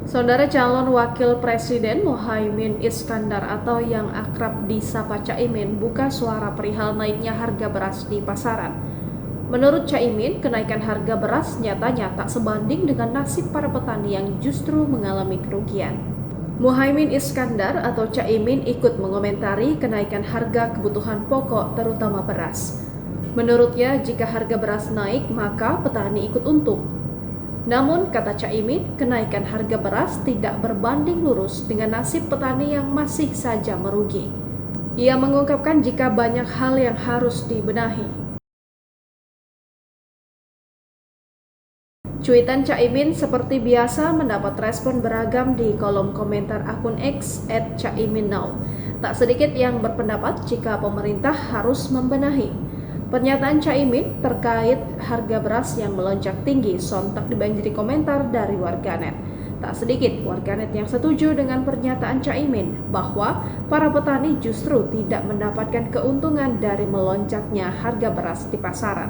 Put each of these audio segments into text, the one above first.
Saudara calon Wakil Presiden Muhaimin Iskandar atau yang akrab disapa Caimin buka suara perihal naiknya harga beras di pasaran. Menurut Caimin, kenaikan harga beras nyatanya tak sebanding dengan nasib para petani yang justru mengalami kerugian. Muhaimin Iskandar atau Caimin ikut mengomentari kenaikan harga kebutuhan pokok terutama beras. Menurutnya, jika harga beras naik maka petani ikut untung. Namun, kata Caimin, kenaikan harga beras tidak berbanding lurus dengan nasib petani yang masih saja merugi. Ia mengungkapkan jika banyak hal yang harus dibenahi. Cuitan Caimin seperti biasa mendapat respon beragam di kolom komentar akun X @caiminnow. Tak sedikit yang berpendapat jika pemerintah harus membenahi. Pernyataan Caimin terkait harga beras yang melonjak tinggi sontak dibanjiri komentar dari warganet. Tak sedikit warganet yang setuju dengan pernyataan Caimin bahwa para petani justru tidak mendapatkan keuntungan dari melonjaknya harga beras di pasaran.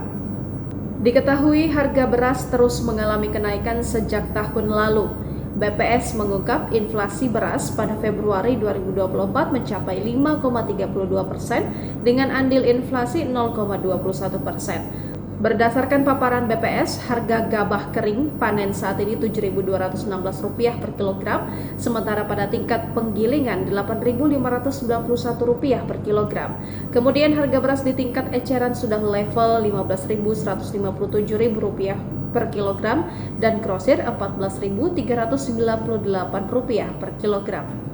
Diketahui harga beras terus mengalami kenaikan sejak tahun lalu. BPS mengungkap inflasi beras pada Februari 2024 mencapai 5,32% dengan andil inflasi 0,21%. Berdasarkan paparan BPS, harga gabah kering panen saat ini Rp7.216 per kilogram, sementara pada tingkat penggilingan Rp8.591 per kilogram. Kemudian harga beras di tingkat eceran sudah level Rp15.157 per kilogram dan grosir Rp14.398 per kilogram.